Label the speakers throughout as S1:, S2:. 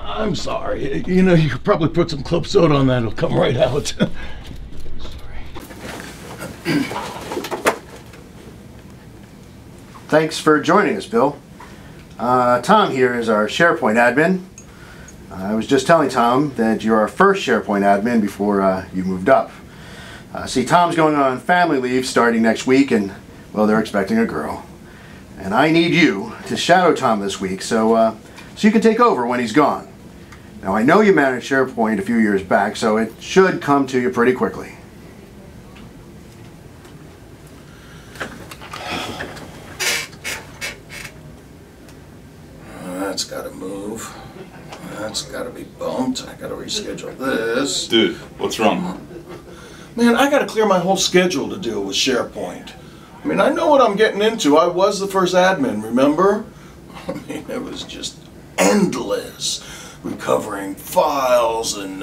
S1: I'm sorry. You know, you could probably put some club soda on that. It'll come right out. Sorry.
S2: Thanks for joining us, Bill. Tom here is our SharePoint admin. I was just telling Tom that you're our first SharePoint admin before you moved up. See, Tom's going on family leave starting next week, and, well, they're expecting a girl. And I need you to shadow Tom this week so you can take over when he's gone. Now, I know you managed SharePoint a few years back, so it should come to you pretty quickly.
S1: That's gotta move. That's gotta be bumped. I gotta reschedule this.
S3: Dude, what's wrong?
S1: Man, I gotta clear my whole schedule to deal with SharePoint. I mean, I know what I'm getting into. I was the first admin, remember? I mean, it was just endless. Recovering files and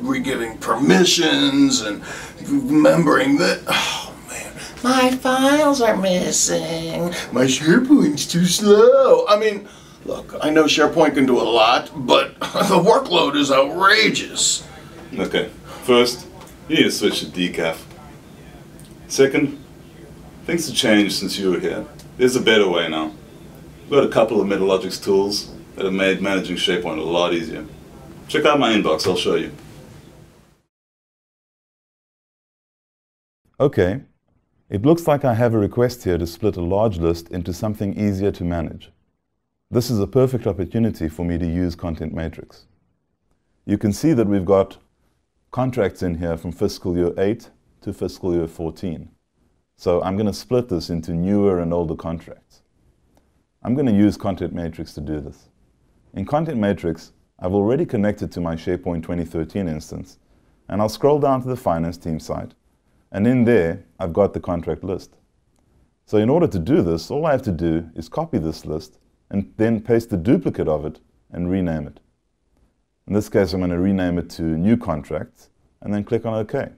S1: re-giving permissions and remembering that, oh man, my files are missing. My SharePoint's too slow. I mean, look, I know SharePoint can do a lot, but the workload is outrageous.
S3: Okay, first, you need to switch to decaf. Second, things have changed since you were here. There's a better way now. We've got a couple of Metalogix tools that have made managing SharePoint a lot easier. Check out my inbox, I'll show you.
S4: Okay, it looks like I have a request here to split a large list into something easier to manage. This is a perfect opportunity for me to use Content Matrix. You can see that we've got contracts in here from fiscal year 8 to fiscal year 14. So I'm going to split this into newer and older contracts. I'm going to use Content Matrix to do this. In Content Matrix, I've already connected to my SharePoint 2013 instance, and I'll scroll down to the finance team site, and in there, I've got the contract list. So in order to do this, all I have to do is copy this list and then paste the duplicate of it and rename it. In this case, I'm going to rename it to New Contracts, and then click on OK.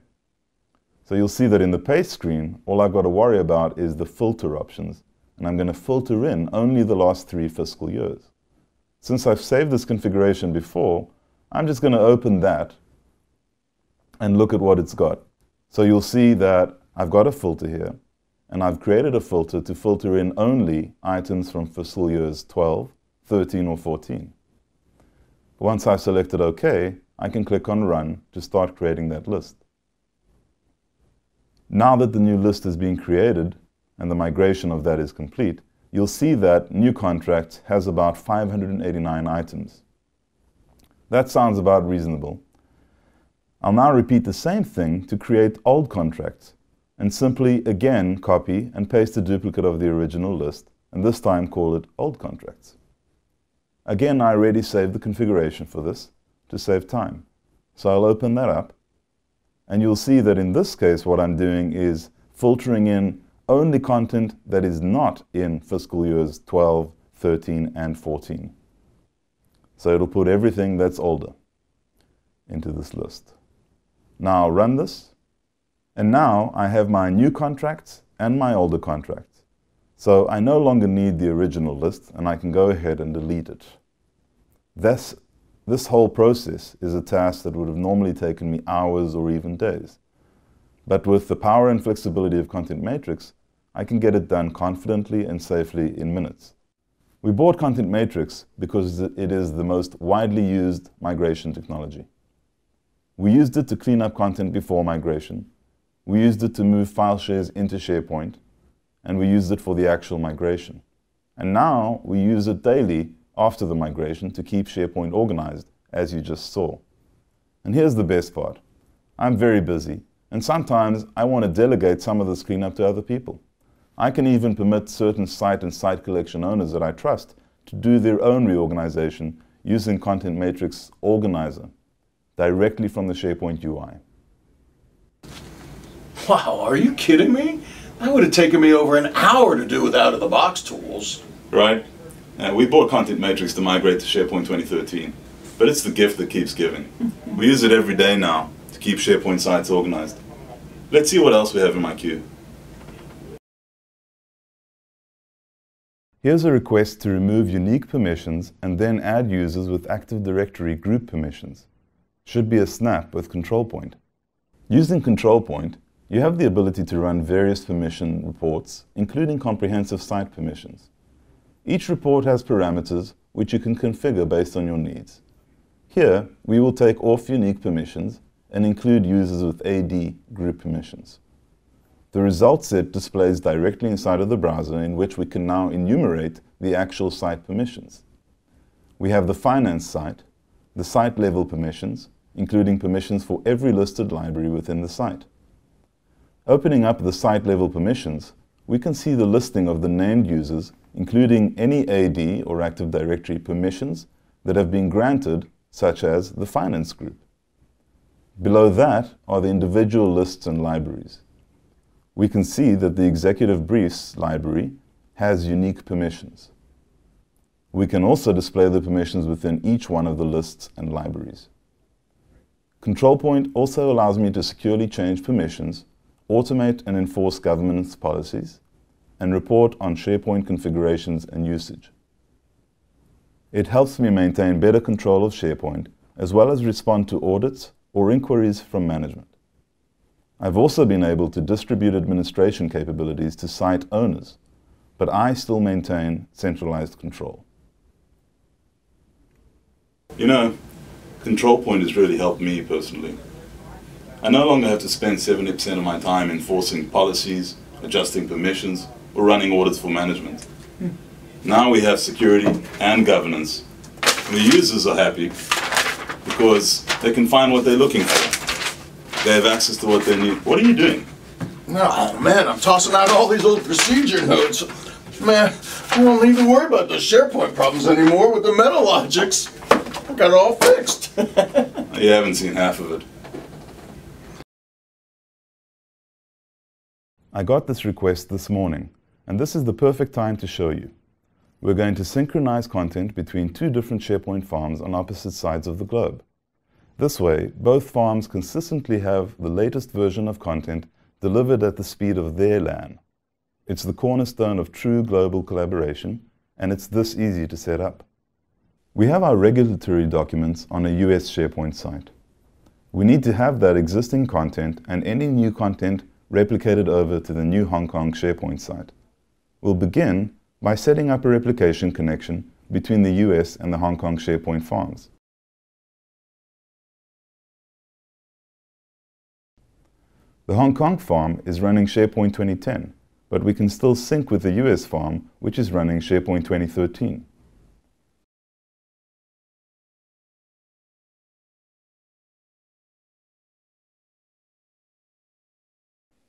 S4: So you'll see that in the paste screen, all I've got to worry about is the filter options, and I'm going to filter in only the last 3 fiscal years. Since I've saved this configuration before, I'm just going to open that and look at what it's got. So you'll see that I've got a filter here, and I've created a filter to filter in only items from fiscal years 12, 13, or 14. Once I've selected OK, I can click on Run to start creating that list. Now that the new list is being created and the migration of that is complete, you'll see that New Contracts has about 589 items. That sounds about reasonable. I'll now repeat the same thing to create Old Contracts, and simply again copy and paste a duplicate of the original list, and this time call it Old Contracts. Again, I already saved the configuration for this to save time. So I'll open that up, and you'll see that in this case what I'm doing is filtering in only content that is not in fiscal years 12, 13, and 14. So it'll put everything that's older into this list. Now I'll run this, and now I have my new contracts and my older contracts. So I no longer need the original list, and I can go ahead and delete it. This whole process is a task that would have normally taken me hours or even days. But with the power and flexibility of Content Matrix, I can get it done confidently and safely in minutes. We bought Content Matrix because it is the most widely used migration technology. We used it to clean up content before migration. We used it to move file shares into SharePoint, and we used it for the actual migration. And now we use it daily after the migration to keep SharePoint organized, as you just saw. And here's the best part. I'm very busy, and sometimes I want to delegate some of this cleanup to other people. I can even permit certain site and site collection owners that I trust to do their own reorganization using Content Matrix Organizer directly from the SharePoint UI.
S1: Wow, are you kidding me? That would have taken me over an hour to do with out-of-the-box tools.
S3: Right? We bought Content Matrix to migrate to SharePoint 2013, but it's the gift that keeps giving. We use it every day now to keep SharePoint sites organized. Let's see what else we have in my queue.
S4: Here's a request to remove unique permissions and then add users with Active Directory group permissions. Should be a snap with control point. Using control point, you have the ability to run various permission reports, including comprehensive site permissions. Each report has parameters which you can configure based on your needs. Here, we will take off unique permissions and include users with AD group permissions. The result set displays directly inside of the browser, in which we can now enumerate the actual site permissions. We have the finance site, the site level permissions, including permissions for every listed library within the site. Opening up the site level permissions, we can see the listing of the named users, including any AD or Active Directory permissions that have been granted, such as the finance group. Below that are the individual lists and libraries. We can see that the Executive Briefs library has unique permissions. We can also display the permissions within each one of the lists and libraries. Control point also allows me to securely change permissions, automate and enforce governance policies, and report on SharePoint configurations and usage. It helps me maintain better control of SharePoint, as well as respond to audits or inquiries from management. I've also been able to distribute administration capabilities to site owners, but I still maintain centralized control.
S3: You know, control point has really helped me personally. I no longer have to spend 70% of my time enforcing policies, adjusting permissions, or running audits for management. Now we have security and governance. And the users are happy because they can find what they're looking for. They have access to what they need. What are you doing?
S1: Oh man, I'm tossing out all these old procedure notes. Man, I don't need to worry about the SharePoint problems anymore with the Metalogix. I got it all fixed.
S3: You haven't seen half of it.
S4: I got this request this morning, and this is the perfect time to show you. We're going to synchronize content between two different SharePoint farms on opposite sides of the globe. This way, both farms consistently have the latest version of content delivered at the speed of their LAN. It's the cornerstone of true global collaboration, and it's this easy to set up. We have our regulatory documents on a US SharePoint site. We need to have that existing content and any new content replicated over to the new Hong Kong SharePoint site. We'll begin by setting up a replication connection between the US and the Hong Kong SharePoint farms. The Hong Kong farm is running SharePoint 2010, but we can still sync with the US farm, which is running SharePoint 2013.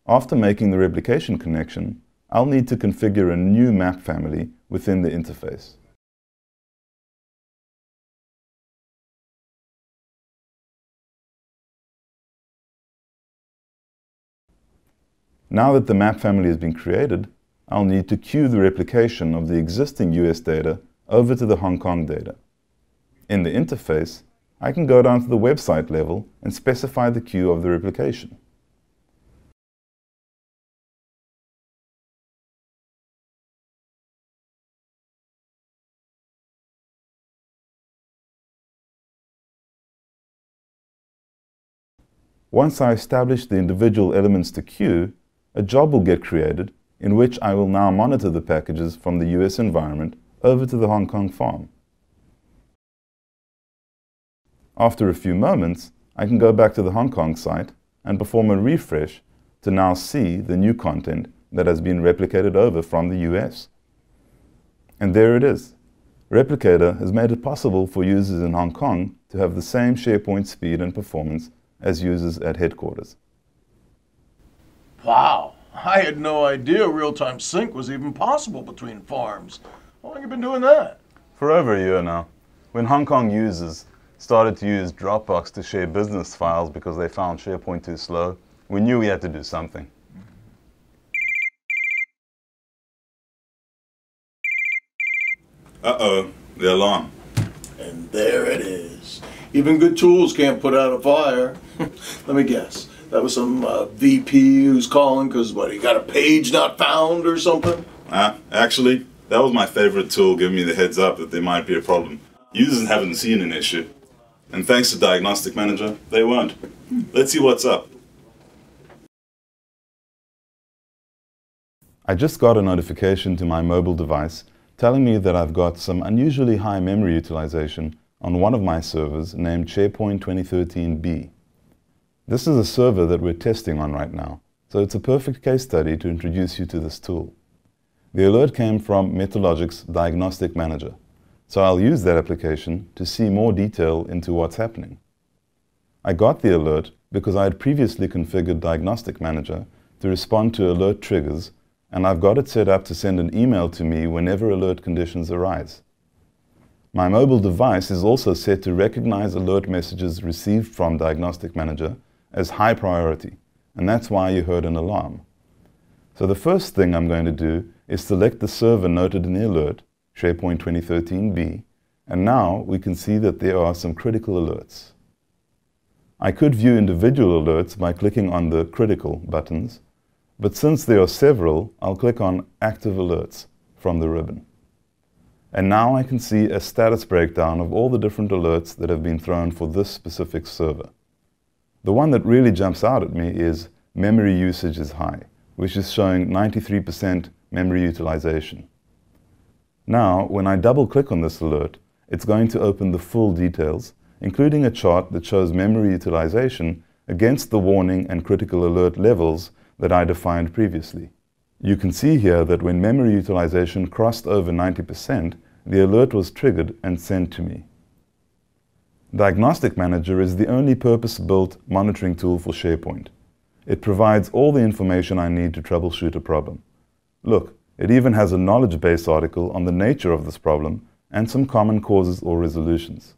S4: After making the replication connection, I'll need to configure a new map family within the interface. Now that the map family has been created, I'll need to queue the replication of the existing US data over to the Hong Kong data. In the interface, I can go down to the website level and specify the queue of the replication. Once I establish the individual elements to queue, a job will get created in which I will now monitor the packages from the US environment over to the Hong Kong farm. After a few moments, I can go back to the Hong Kong site and perform a refresh to now see the new content that has been replicated over from the US. And there it is. Replicator has made it possible for users in Hong Kong to have the same SharePoint speed and performance as users at headquarters.
S1: Wow, I had no idea real-time sync was even possible between farms. How long have you been doing that?
S4: For over a year now. When Hong Kong users started to use Dropbox to share business files because they found SharePoint too slow, we knew we had to do something.
S3: Uh-oh, the alarm.
S1: And there it is. Even good tools can't put out a fire. Let me guess. That was some VP who's calling because, what, he got a page not found or something?
S3: Actually, that was my favorite tool giving me the heads up that there might be a problem. Users haven't seen an issue. And thanks to Diagnostic Manager, they won't. Let's see what's up.
S4: I just got a notification to my mobile device telling me that I've got some unusually high memory utilization on one of my servers named SharePoint 2013B. This is a server that we're testing on right now, so it's a perfect case study to introduce you to this tool. The alert came from Metalogix Diagnostic Manager, so I'll use that application to see more detail into what's happening. I got the alert because I had previously configured Diagnostic Manager to respond to alert triggers, and I've got it set up to send an email to me whenever alert conditions arise. My mobile device is also set to recognize alert messages received from Diagnostic Manager as high priority, and that's why you heard an alarm. So the first thing I'm going to do is select the server noted in the alert, SharePoint 2013B, and now we can see that there are some critical alerts. I could view individual alerts by clicking on the critical buttons, but since there are several, I'll click on Active Alerts from the ribbon. And now I can see a status breakdown of all the different alerts that have been thrown for this specific server. The one that really jumps out at me is memory usage is high, which is showing 93% memory utilization. Now, when I double-click on this alert, it's going to open the full details, including a chart that shows memory utilization against the warning and critical alert levels that I defined previously. You can see here that when memory utilization crossed over 90%, the alert was triggered and sent to me. Diagnostic Manager is the only purpose-built monitoring tool for SharePoint. It provides all the information I need to troubleshoot a problem. Look, it even has a knowledge base article on the nature of this problem and some common causes or resolutions.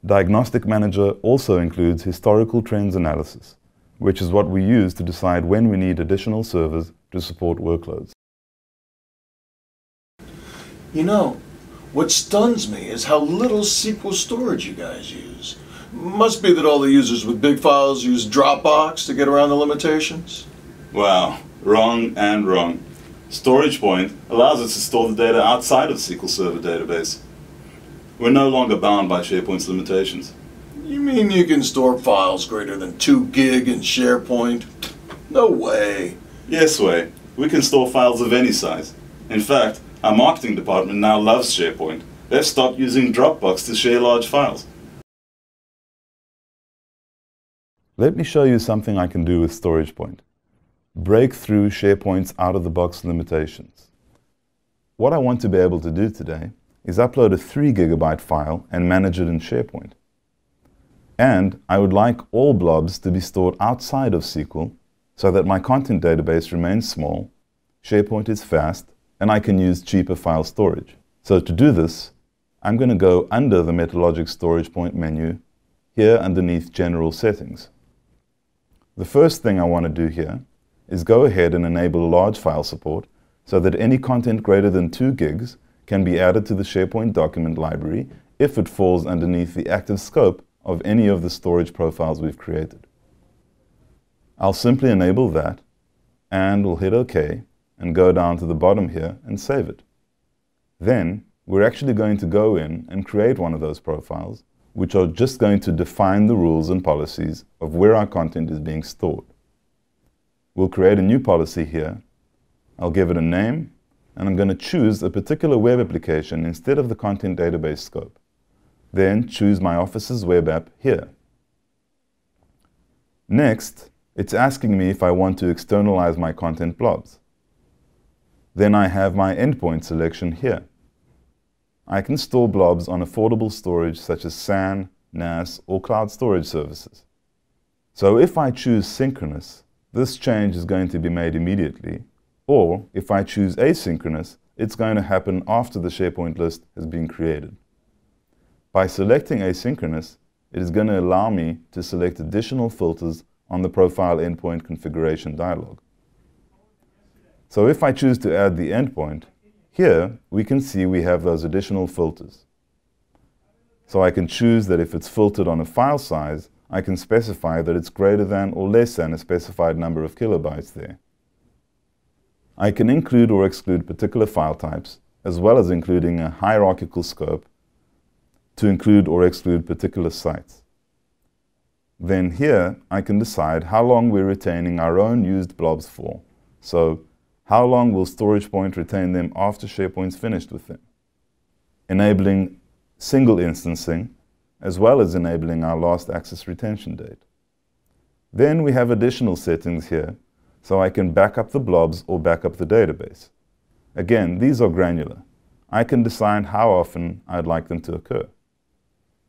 S4: Diagnostic Manager also includes historical trends analysis, which is what we use to decide when we need additional servers to support workloads.
S1: You know, what stuns me is how little SQL storage you guys use. Must be that all the users with big files use Dropbox to get around the limitations.
S3: Wow, wrong and wrong. StoragePoint allows us to store the data outside of the SQL Server database. We're no longer bound by SharePoint's limitations.
S1: You mean you can store files greater than 2 gig in SharePoint? No way.
S3: Yes way. We can store files of any size. In fact, our marketing department now loves SharePoint. They've stopped using Dropbox to share large files.
S4: Let me show you something I can do with StoragePoint. Break through SharePoint's out-of-the-box limitations. What I want to be able to do today is upload a 3 GB file and manage it in SharePoint. And I would like all blobs to be stored outside of SQL so that my content database remains small, SharePoint is fast, and I can use cheaper file storage. So to do this, I'm going to go under the Metalogix StoragePoint menu, here underneath General Settings. The first thing I want to do here is go ahead and enable large file support so that any content greater than 2 gigs can be added to the SharePoint document library if it falls underneath the active scope of any of the storage profiles we've created. I'll simply enable that, and we'll hit OK and go down to the bottom here and save it. Then we're actually going to go in and create one of those profiles, which are just going to define the rules and policies of where our content is being stored. We'll create a new policy here. I'll give it a name, and I'm going to choose a particular web application instead of the content database scope. Then choose my Office's web app here. Next, it's asking me if I want to externalize my content blobs. Then I have my endpoint selection here. I can store blobs on affordable storage such as SAN, NAS, or cloud storage services. So if I choose synchronous, this change is going to be made immediately, or if I choose asynchronous, it's going to happen after the SharePoint list has been created. By selecting asynchronous, it is going to allow me to select additional filters on the profile endpoint configuration dialog. So if I choose to add the endpoint, Here, we can see we have those additional filters. So I can choose that if it's filtered on a file size, I can specify that it's greater than or less than a specified number of kilobytes there. I can include or exclude particular file types, as well as including a hierarchical scope to include or exclude particular sites. Then here, I can decide how long we're retaining our own used blobs for. So, how long will StoragePoint retain them after SharePoint's finished with them? Enabling single instancing, as well as enabling our last access retention date. Then we have additional settings here, so I can back up the blobs or back up the database. Again, these are granular. I can decide how often I'd like them to occur.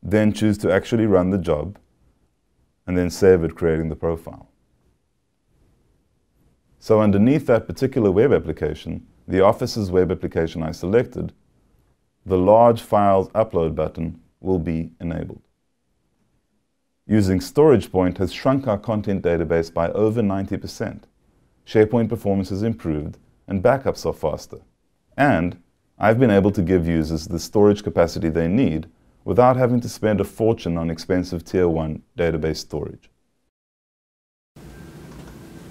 S4: Then choose to actually run the job, and then save it, creating the profile. So underneath that particular web application, the Office's web application I selected, the large files upload button will be enabled. Using StoragePoint has shrunk our content database by over 90%. SharePoint performance has improved, and backups are faster. And I've been able to give users the storage capacity they need without having to spend a fortune on expensive Tier 1 database storage.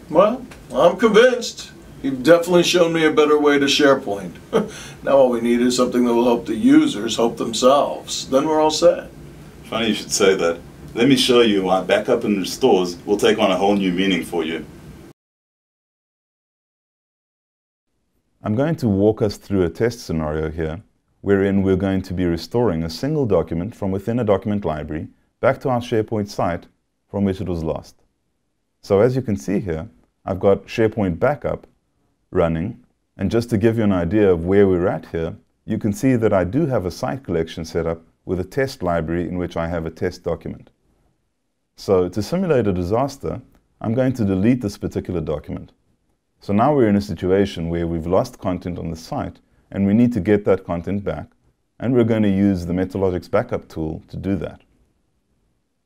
S1: Well, I'm convinced. You've definitely shown me a better way to SharePoint. Now all we need is something that will help the users help themselves. Then we're all set.
S3: Funny you should say that. Let me show you why backup and restores will take on a whole new meaning for you.
S4: I'm going to walk us through a test scenario here, wherein we're going to be restoring a single document from within a document library back to our SharePoint site from which it was lost. So as you can see here, I've got SharePoint Backup running, and just to give you an idea of where we're at here, you can see that I do have a site collection set up with a test library in which I have a test document. So to simulate a disaster, I'm going to delete this particular document. So now we're in a situation where we've lost content on the site and we need to get that content back, and we're going to use the Metalogix backup tool to do that.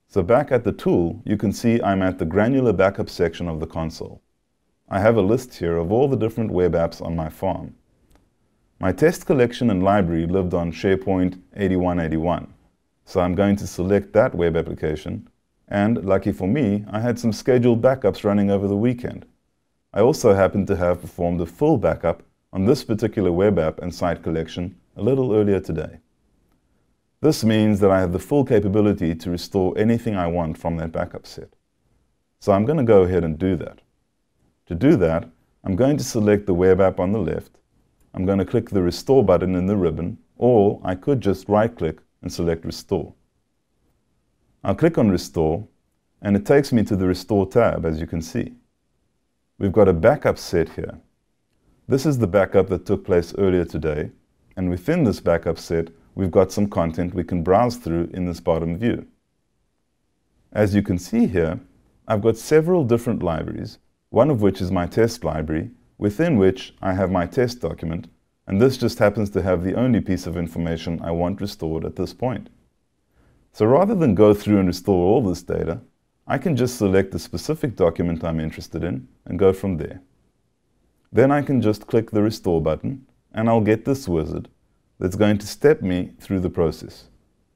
S4: So back at the tool, you can see I'm at the granular backup section of the console. I have a list here of all the different web apps on my farm. My test collection and library lived on SharePoint 8181, so I'm going to select that web application, and lucky for me, I had some scheduled backups running over the weekend. I also happened to have performed a full backup on this particular web app and site collection a little earlier today. This means that I have the full capability to restore anything I want from that backup set. So I'm going to go ahead and do that. To do that, I'm going to select the web app on the left. I'm going to click the Restore button in the ribbon, or I could just right-click and select Restore. I'll click on Restore, and it takes me to the Restore tab, as you can see. We've got a backup set here. This is the backup that took place earlier today, and within this backup set, we've got some content we can browse through in this bottom view. As you can see here, I've got several different libraries, one of which is my test library, within which I have my test document, and this just happens to have the only piece of information I want restored at this point. So rather than go through and restore all this data, I can just select the specific document I'm interested in and go from there. Then I can just click the Restore button, and I'll get this wizard that's going to step me through the process.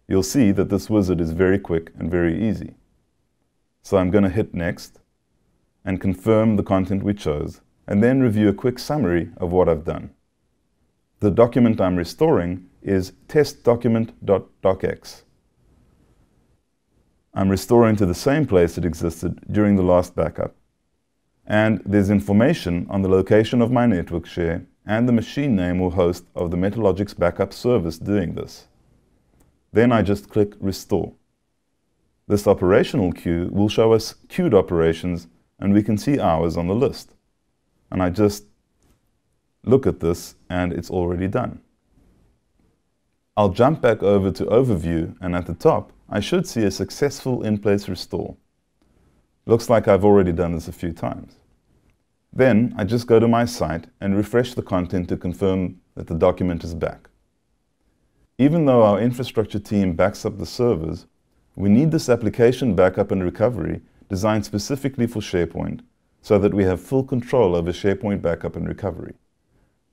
S4: You'll see that this wizard is very quick and very easy. So I'm going to hit Next and confirm the content we chose, and then review a quick summary of what I've done. The document I'm restoring is testdocument.docx. I'm restoring to the same place it existed during the last backup. And there's information on the location of my network share and the machine name or host of the Metalogix backup service doing this. Then I just click Restore. This operational queue will show us queued operations, and we can see ours on the list. And I just look at this and it's already done. I'll jump back over to Overview, and at the top I should see a successful in-place restore. Looks like I've already done this a few times. Then I just go to my site and refresh the content to confirm that the document is back. Even though our infrastructure team backs up the servers, we need this application backup and recovery designed specifically for SharePoint so that we have full control over SharePoint backup and recovery.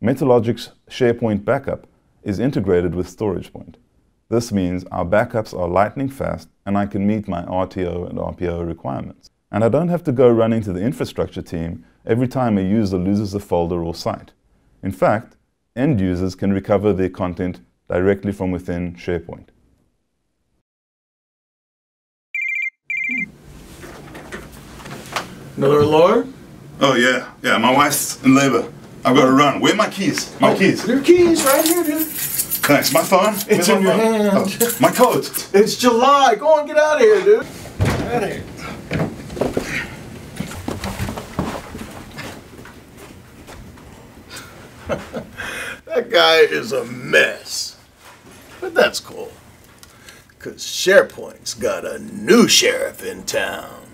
S4: Metalogix SharePoint Backup is integrated with StoragePoint. This means our backups are lightning fast and I can meet my RTO and RPO requirements. And I don't have to go running to the infrastructure team every time a user loses a folder or site. In fact, end users can recover their content directly from within SharePoint.
S1: Another alarm?
S3: Oh yeah, my wife's in labor. I've got to run. Where are my keys? My keys.
S1: Your keys right here, dude.
S3: Thanks. My phone?
S1: It's in your hand.
S3: Oh, my coat.
S1: It's July. Go on, get out of here, dude. Get out of here. That guy is a mess. But that's cool. Because SharePoint's got a new sheriff in town.